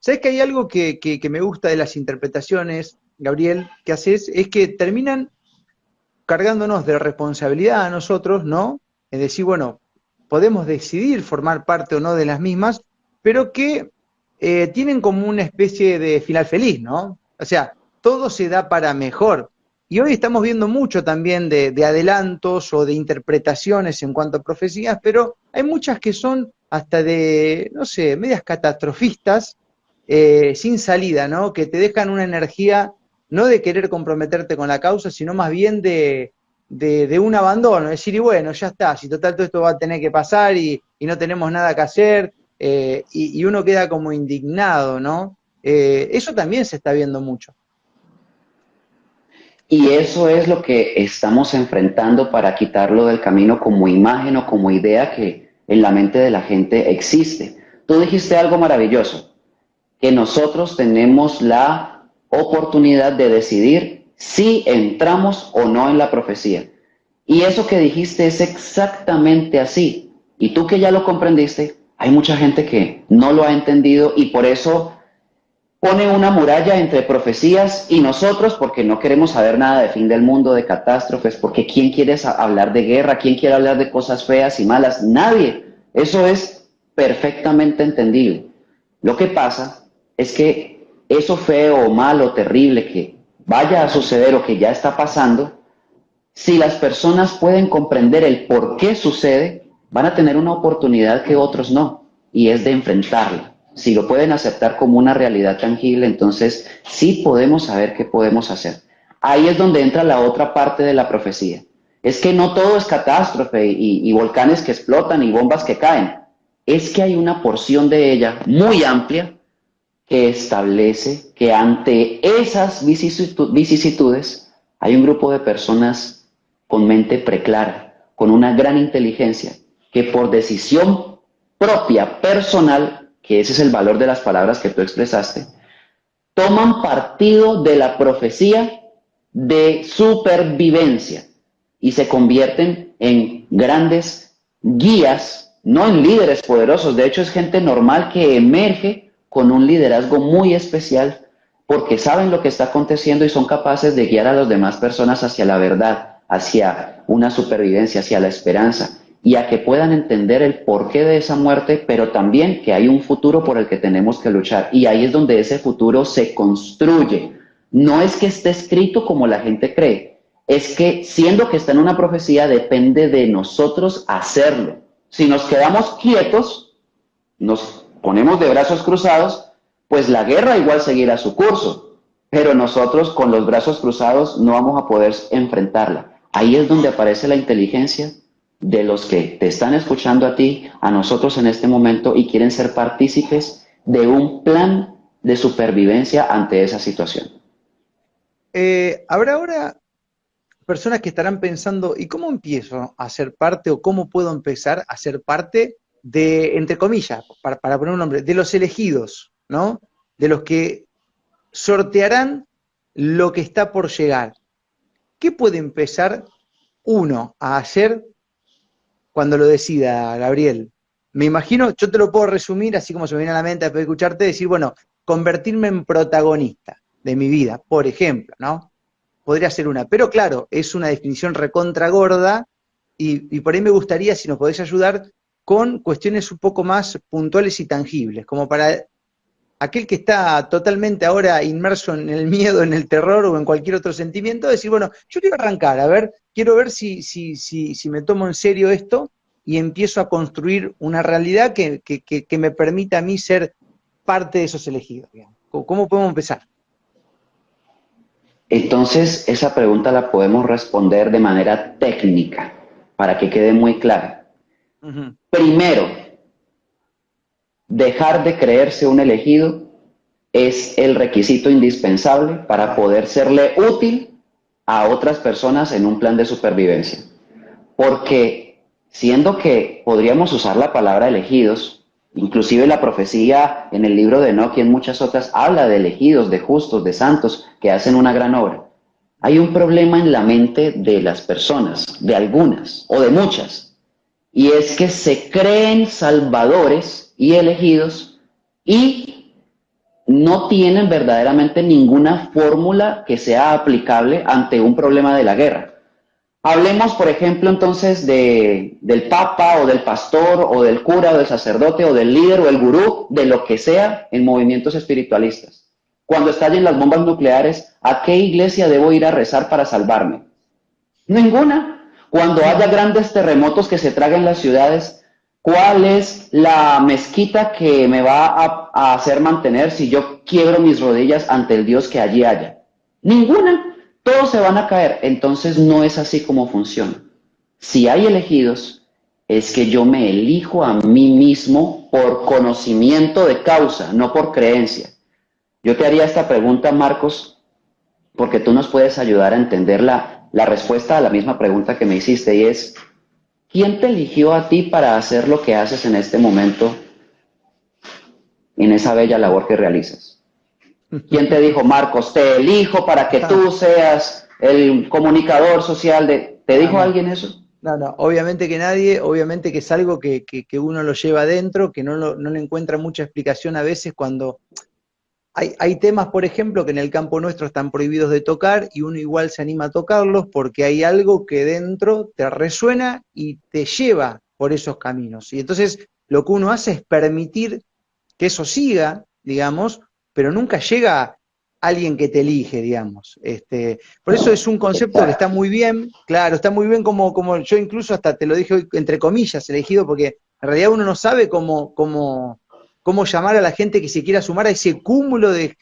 ¿Sabes que hay algo que me gusta de las interpretaciones, Gabriel, que haces? Es que terminan cargándonos de responsabilidad a nosotros, ¿no? Es decir, bueno, podemos decidir formar parte o no de las mismas, pero que tienen como una especie de final feliz, ¿no? O sea, todo se da para mejor. Y hoy estamos viendo mucho también de adelantos o de interpretaciones en cuanto a profecías, pero hay muchas que son hasta de, no sé, medias catastrofistas, sin salida, ¿no? Que te dejan una energía no de querer comprometerte con la causa, sino más bien de un abandono, decir, y bueno, ya está, si total todo esto va a tener que pasar y no tenemos nada que hacer, y uno queda como indignado, ¿no? Eso también se está viendo mucho. Y eso es lo que estamos enfrentando para quitarlo del camino como imagen o como idea que en la mente de la gente existe. Tú dijiste algo maravilloso, que nosotros tenemos la oportunidad de decidir si entramos o no en la profecía. Y eso que dijiste es exactamente así. Y tú que ya lo comprendiste, hay mucha gente que no lo ha entendido y por eso pone una muralla entre profecías y nosotros porque no queremos saber nada de fin del mundo, de catástrofes, porque ¿quién quiere hablar de guerra? ¿Quién quiere hablar de cosas feas y malas? Nadie. Eso es perfectamente entendible. Lo que pasa es que eso feo, malo, terrible que vaya a suceder o que ya está pasando, si las personas pueden comprender el por qué sucede, van a tener una oportunidad que otros no, y es de enfrentarla. Si lo pueden aceptar como una realidad tangible, entonces sí podemos saber qué podemos hacer. Ahí es donde entra la otra parte de la profecía. Es que no todo es catástrofe y volcanes que explotan y bombas que caen. Es que hay una porción de ella muy amplia que establece que ante esas vicisitudes hay un grupo de personas con mente preclara, con una gran inteligencia, que por decisión propia, personal, que ese es el valor de las palabras que tú expresaste, toman partido de la profecía de supervivencia y se convierten en grandes guías, no en líderes poderosos. De hecho, es gente normal que emerge con un liderazgo muy especial porque saben lo que está aconteciendo y son capaces de guiar a las demás personas hacia la verdad, hacia una supervivencia, hacia la esperanza y a que puedan entender el porqué de esa muerte, pero también que hay un futuro por el que tenemos que luchar. Y ahí es donde ese futuro se construye. No es que esté escrito como la gente cree, es que siendo que está en una profecía, depende de nosotros hacerlo. Si nos quedamos quietos, nos ponemos de brazos cruzados, pues la guerra igual seguirá su curso, pero nosotros con los brazos cruzados no vamos a poder enfrentarla. Ahí es donde aparece la inteligencia de los que te están escuchando a ti, a nosotros en este momento y quieren ser partícipes de un plan de supervivencia ante esa situación. Habrá ahora personas que estarán pensando, ¿y cómo empiezo a ser parte o cómo puedo empezar a ser parte de, entre comillas, para poner un nombre, de los elegidos, ¿no? De los que sortearán lo que está por llegar. ¿Qué puede empezar uno a hacer cuando lo decida, Gabriel? Me imagino, yo te lo puedo resumir, así como se me viene a la mente después de escucharte, decir, bueno, convertirme en protagonista de mi vida, por ejemplo, ¿no? Podría ser una, pero claro, es una definición recontra gorda y por ahí me gustaría si nos podés ayudar con cuestiones un poco más puntuales y tangibles, como para aquel que está totalmente ahora inmerso en el miedo, en el terror o en cualquier otro sentimiento, decir, bueno, yo quiero arrancar, a ver, quiero ver si me tomo en serio esto y empiezo a construir una realidad que me permita a mí ser parte de esos elegidos, digamos. ¿Cómo podemos empezar? Entonces, esa pregunta la podemos responder de manera técnica para que quede muy clara. Ujú. Primero, dejar de creerse un elegido es el requisito indispensable para poder serle útil a otras personas en un plan de supervivencia. Porque siendo que podríamos usar la palabra elegidos, inclusive la profecía en el libro de Enoch y en muchas otras habla de elegidos, de justos, de santos que hacen una gran obra. Hay un problema en la mente de las personas, de algunas o de muchas, y es que se creen salvadores y elegidos y no tienen verdaderamente ninguna fórmula que sea aplicable ante un problema de la guerra. Hablemos, por ejemplo, entonces del papa o del pastor o del cura o del sacerdote o del líder o el gurú, de lo que sea en movimientos espiritualistas. Cuando estallen las bombas nucleares, ¿a qué iglesia debo ir a rezar para salvarme? Ninguna. Cuando haya grandes terremotos que se traguen las ciudades, ¿cuál es la mezquita que me va a hacer mantener si yo quiebro mis rodillas ante el Dios que allí haya? Ninguna. Todos se van a caer. Entonces no es así como funciona. Si hay elegidos, es que yo me elijo a mí mismo por conocimiento de causa, no por creencia. Yo te haría esta pregunta, Marcos, porque tú nos puedes ayudar a entender la respuesta a la misma pregunta que me hiciste, y es, ¿quién te eligió a ti para hacer lo que haces en este momento, en esa bella labor que realizas? ¿Quién te dijo, Marcos, te elijo para que tú seas el comunicador social de... ¿Te dijo alguien eso? No, no, obviamente que nadie, obviamente que es algo que uno lo lleva adentro, que no le encuentra mucha explicación a veces cuando hay temas, por ejemplo, que en el campo nuestro están prohibidos de tocar y uno igual se anima a tocarlos porque hay algo que dentro te resuena y te lleva por esos caminos. Y entonces lo que uno hace es permitir que eso siga, digamos, pero nunca llega alguien que te elige, digamos. Por eso es un concepto que está muy bien, claro, está muy bien como yo incluso hasta te lo dije hoy, entre comillas, elegido, porque en realidad uno no sabe cómo llamar a la gente que se quiera sumar a ese cúmulo de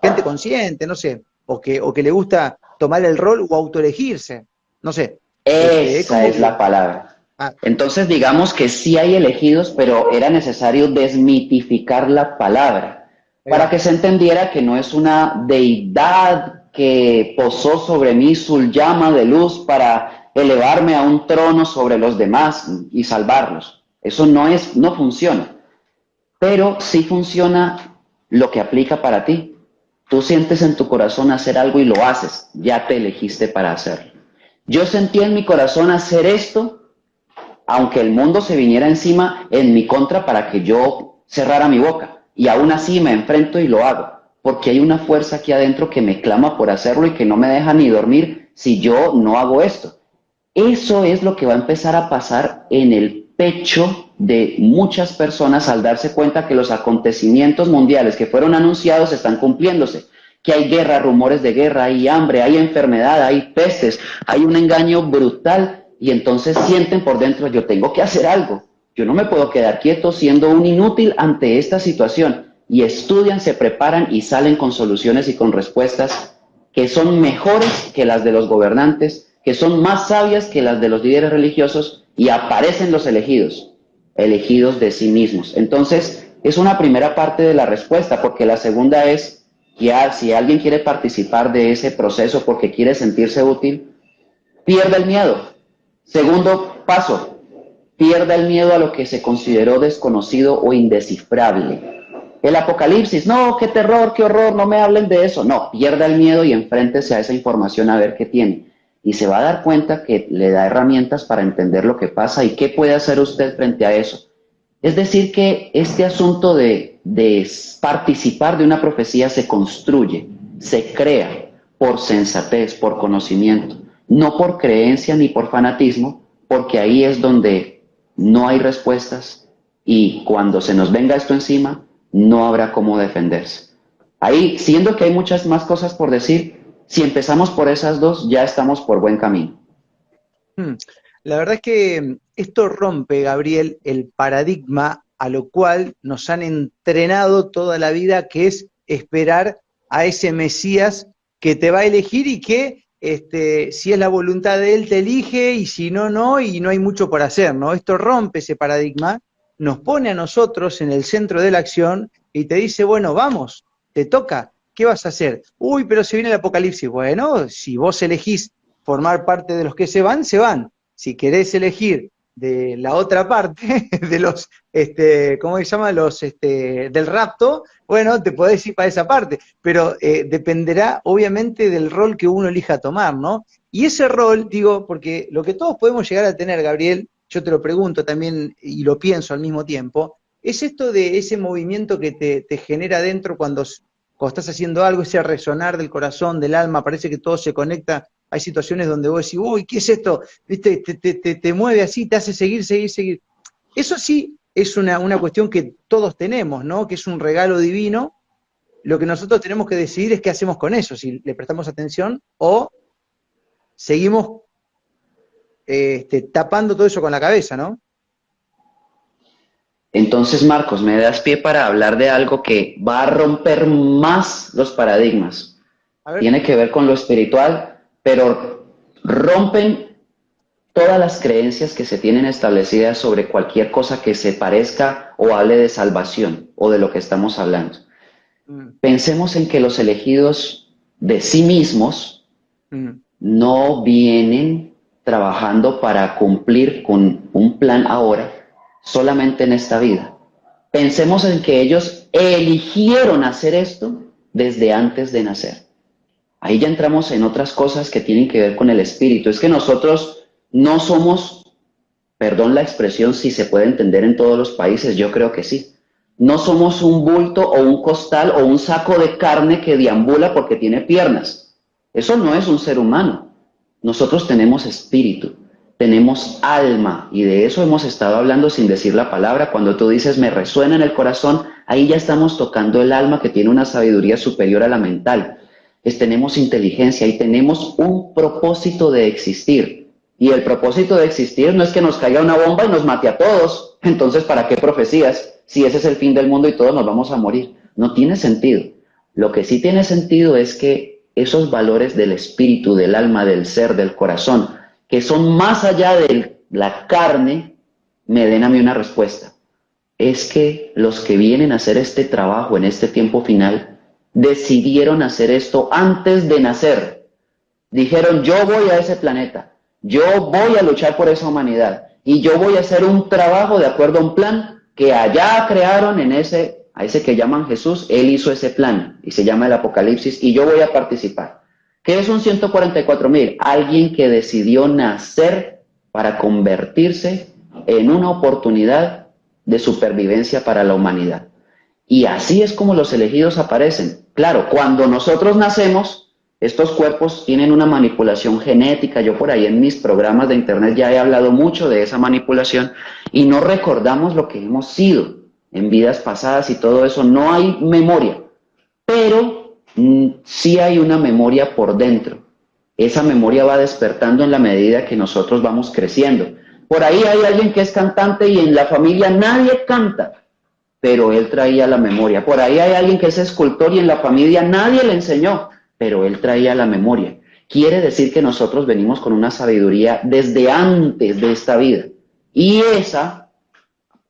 gente consciente, no sé, o que le gusta tomar el rol o autoelegirse, no sé. Esa es la palabra. Entonces digamos que sí hay elegidos, pero era necesario desmitificar la palabra para que se entendiera que no es una deidad que posó sobre mí su llama de luz para elevarme a un trono sobre los demás y salvarlos. Eso no funciona. Pero sí funciona lo que aplica para ti. Tú sientes en tu corazón hacer algo y lo haces. Ya te elegiste para hacerlo. Yo sentí en mi corazón hacer esto, aunque el mundo se viniera encima en mi contra para que yo cerrara mi boca. Y aún así me enfrento y lo hago. Porque hay una fuerza aquí adentro que me clama por hacerlo y que no me deja ni dormir si yo no hago esto. Eso es lo que va a empezar a pasar en el pecho de muchas personas al darse cuenta que los acontecimientos mundiales que fueron anunciados están cumpliéndose, que hay guerra, rumores de guerra, hay hambre, hay enfermedad, hay pestes, hay un engaño brutal, y entonces sienten por dentro, yo tengo que hacer algo, yo no me puedo quedar quieto siendo un inútil ante esta situación, y estudian, se preparan y salen con soluciones y con respuestas que son mejores que las de los gobernantes, que son más sabias que las de los líderes religiosos, y aparecen los elegidos, elegidos de sí mismos. Entonces, es una primera parte de la respuesta, porque la segunda es, ya, si alguien quiere participar de ese proceso porque quiere sentirse útil, pierda el miedo. Segundo paso, pierda el miedo a lo que se consideró desconocido o indescifrable. El apocalipsis, no, qué terror, qué horror, no me hablen de eso. No, pierda el miedo y enfréntese a esa información a ver qué tiene. Y se va a dar cuenta que le da herramientas para entender lo que pasa y qué puede hacer usted frente a eso. Es decir, que este asunto de participar de una profecía se construye, se crea por sensatez, por conocimiento, no por creencia ni por fanatismo, porque ahí es donde no hay respuestas y cuando se nos venga esto encima, no habrá cómo defenderse. Ahí, siendo que hay muchas más cosas por decir, si empezamos por esas dos, ya estamos por buen camino. La verdad es que esto rompe, Gabriel, el paradigma a lo cual nos han entrenado toda la vida, que es esperar a ese Mesías que te va a elegir y que si es la voluntad de él te elige y si no, no, y no hay mucho por hacer, ¿no? Esto rompe ese paradigma, nos pone a nosotros en el centro de la acción y te dice, bueno, vamos, te toca, ¿qué vas a hacer? Uy, pero se viene el apocalipsis. Bueno, si vos elegís formar parte de los que se van, se van. Si querés elegir de la otra parte, de los, ¿cómo se llama? Los, del rapto, bueno, te podés ir para esa parte, pero dependerá obviamente del rol que uno elija tomar, ¿no? Y ese rol, digo, porque lo que todos podemos llegar a tener, Gabriel, yo te lo pregunto también y lo pienso al mismo tiempo, es esto de ese movimiento que te genera dentro cuando estás haciendo algo, ese resonar del corazón, del alma, parece que todo se conecta. Hay situaciones donde vos decís, uy, ¿qué es esto? ¿Viste? Te mueve así, te hace seguir, seguir, seguir. Eso sí es una cuestión que todos tenemos, ¿no? Que es un regalo divino. Lo que nosotros tenemos que decidir es qué hacemos con eso, si le prestamos atención o seguimos tapando todo eso con la cabeza, ¿no? Entonces, Marcos, me das pie para hablar de algo que va a romper más los paradigmas. A ver. Tiene que ver con lo espiritual, pero rompen todas las creencias que se tienen establecidas sobre cualquier cosa que se parezca o hable de salvación o de lo que estamos hablando. Pensemos en que los elegidos de sí mismos no vienen trabajando para cumplir con un plan ahora, solamente en esta vida. Pensemos en que ellos eligieron hacer esto desde antes de nacer. Ahí ya entramos en otras cosas que tienen que ver con el espíritu. Es que nosotros no somos, perdón la expresión, si se puede entender en todos los países, yo creo que sí. No somos un bulto o un costal o un saco de carne que deambula porque tiene piernas. Eso no es un ser humano. Nosotros tenemos espíritu, tenemos alma, y de eso hemos estado hablando sin decir la palabra. Cuando tú dices me resuena en el corazón, ahí ya estamos tocando el alma, que tiene una sabiduría superior a la mental. Tenemos inteligencia y tenemos un propósito de existir. Y el propósito de existir no es que nos caiga una bomba y nos mate a todos. Entonces, ¿para qué profecías? Si ese es el fin del mundo y todos nos vamos a morir. No tiene sentido. Lo que sí tiene sentido es que esos valores del espíritu, del alma, del ser, del corazón, que son más allá de la carne, me den a mí una respuesta. Es que los que vienen a hacer este trabajo en este tiempo final decidieron hacer esto antes de nacer. Dijeron, yo voy a ese planeta, yo voy a luchar por esa humanidad y yo voy a hacer un trabajo de acuerdo a un plan que allá crearon a ese que llaman Jesús. Él hizo ese plan y se llama el Apocalipsis y yo voy a participar. ¿Qué es un 144,000? Alguien que decidió nacer para convertirse en una oportunidad de supervivencia para la humanidad. Y así es como los elegidos aparecen. Claro, cuando nosotros nacemos, estos cuerpos tienen una manipulación genética. Yo por ahí en mis programas de internet ya he hablado mucho de esa manipulación y no recordamos lo que hemos sido en vidas pasadas y todo eso. No hay memoria, pero sí hay una memoria por dentro. Esa memoria va despertando en la medida que nosotros vamos creciendo. Por ahí hay alguien que es cantante y en la familia nadie canta, pero él traía la memoria. Por ahí hay alguien que es escultor y en la familia nadie le enseñó, pero él traía la memoria. Quiere decir que nosotros venimos con una sabiduría desde antes de esta vida. Y esa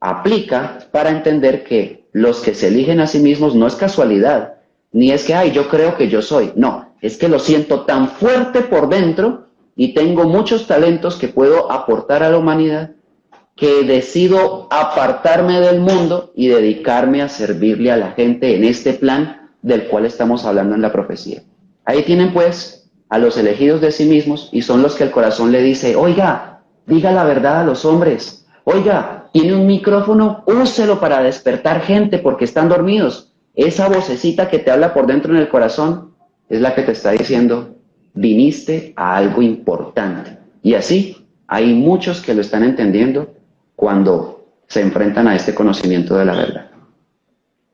aplica para entender que los que se eligen a sí mismos no es casualidad, ni es que, ay, yo creo que yo soy. No, es que lo siento tan fuerte por dentro y tengo muchos talentos que puedo aportar a la humanidad, que decido apartarme del mundo y dedicarme a servirle a la gente en este plan del cual estamos hablando en la profecía. Ahí tienen pues a los elegidos de sí mismos y son los que el corazón le dice, oiga, diga la verdad a los hombres, oiga, tiene un micrófono, úselo para despertar gente porque están dormidos. Esa vocecita que te habla por dentro en el corazón es la que te está diciendo, viniste a algo importante. Y así hay muchos que lo están entendiendo cuando se enfrentan a este conocimiento de la verdad.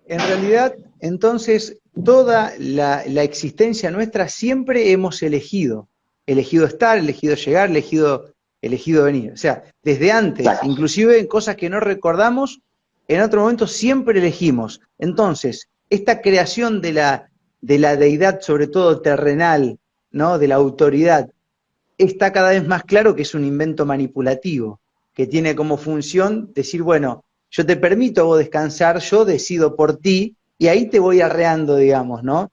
En realidad, entonces, toda la existencia nuestra siempre hemos elegido estar, elegido llegar, elegido venir. O sea, desde antes, Exacto. Inclusive en cosas que no recordamos, en otro momento siempre elegimos. Entonces, esta creación de la deidad, sobre todo terrenal, ¿no? De la autoridad, está cada vez más claro que es un invento manipulativo, que tiene como función decir, bueno, yo te permito a vos descansar, yo decido por ti, y ahí te voy arreando, digamos, ¿no?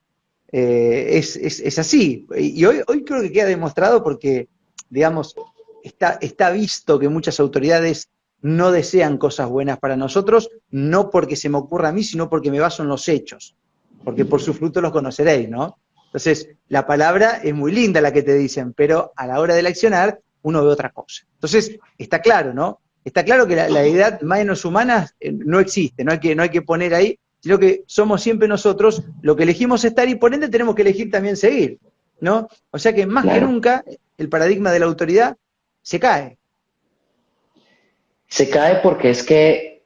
Es así. Y hoy creo que queda demostrado porque, digamos, está visto que muchas autoridades no desean cosas buenas para nosotros, no porque se me ocurra a mí, sino porque me baso en los hechos, porque por sus frutos los conoceréis, ¿no? Entonces, la palabra es muy linda la que te dicen, pero a la hora del accionar, uno ve otra cosa. Entonces, está claro, ¿no? Está claro que la deidad menos humana no existe, no hay que poner ahí, sino que somos siempre nosotros lo que elegimos estar y por ende tenemos que elegir también seguir, ¿no? O sea que más que Claro. nunca el paradigma de la autoridad se cae. Se cae porque es que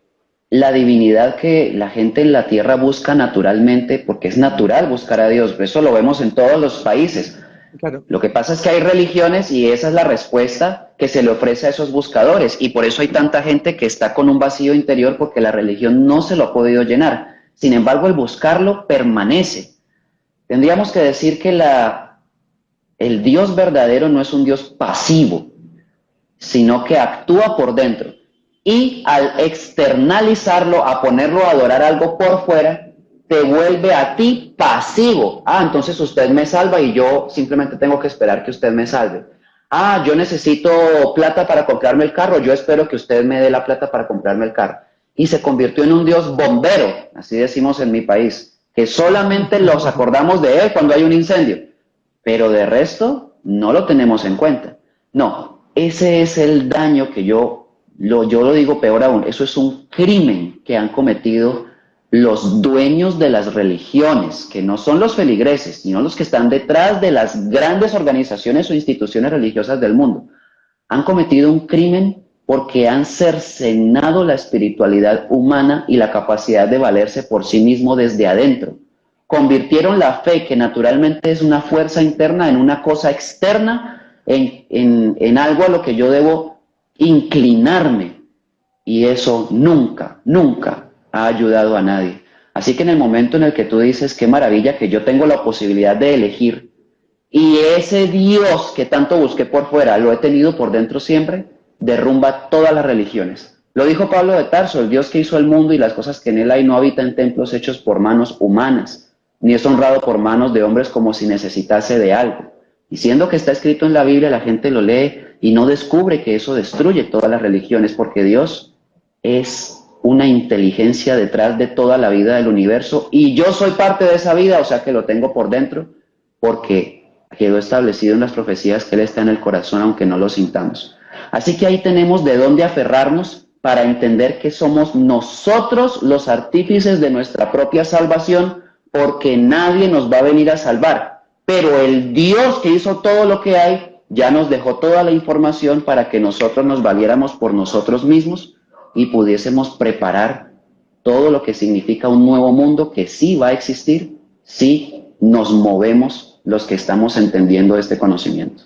la divinidad que la gente en la tierra busca naturalmente, porque es natural buscar a Dios, eso lo vemos en todos los países. Claro. Lo que pasa es que hay religiones y esa es la respuesta que se le ofrece a esos buscadores y por eso hay tanta gente que está con un vacío interior porque la religión no se lo ha podido llenar. Sin embargo, el buscarlo permanece. Tendríamos que decir que el Dios verdadero no es un Dios pasivo, sino que actúa por dentro. Y al externalizarlo, a ponerlo a adorar algo por fuera, te vuelve a ti pasivo. Ah, entonces usted me salva y yo simplemente tengo que esperar que usted me salve. Ah, yo necesito plata para comprarme el carro, yo espero que usted me dé la plata para comprarme el carro. Y se convirtió en un Dios bombero, así decimos en mi país, que solamente los acordamos de él cuando hay un incendio, pero de resto no lo tenemos en cuenta. No, ese es el daño que yo lo digo peor aún, eso es un crimen que han cometido los dueños de las religiones, que no son los feligreses, sino los que están detrás de las grandes organizaciones o instituciones religiosas del mundo. Han cometido un crimen porque han cercenado la espiritualidad humana y la capacidad de valerse por sí mismo desde adentro. Convirtieron la fe, que naturalmente es una fuerza interna, en una cosa externa, en algo a lo que yo debo inclinarme. Y eso nunca, nunca ha ayudado a nadie. Así que en el momento en el que tú dices, qué maravilla que yo tengo la posibilidad de elegir, y ese Dios que tanto busqué por fuera, lo he tenido por dentro siempre, derrumba todas las religiones. Lo dijo Pablo de Tarso, el Dios que hizo el mundo y las cosas que en él hay no habita en templos hechos por manos humanas, ni es honrado por manos de hombres como si necesitase de algo. Y siendo que está escrito en la Biblia, la gente lo lee y no descubre que eso destruye todas las religiones, porque Dios es una inteligencia detrás de toda la vida del universo y yo soy parte de esa vida, o sea que lo tengo por dentro, porque quedó establecido en las profecías que Él está en el corazón, aunque no lo sintamos. Así que ahí tenemos de dónde aferrarnos para entender que somos nosotros los artífices de nuestra propia salvación, porque nadie nos va a venir a salvar. Pero el Dios que hizo todo lo que hay, ya nos dejó toda la información para que nosotros nos valiéramos por nosotros mismos y pudiésemos preparar todo lo que significa un nuevo mundo que sí va a existir si nos movemos los que estamos entendiendo este conocimiento.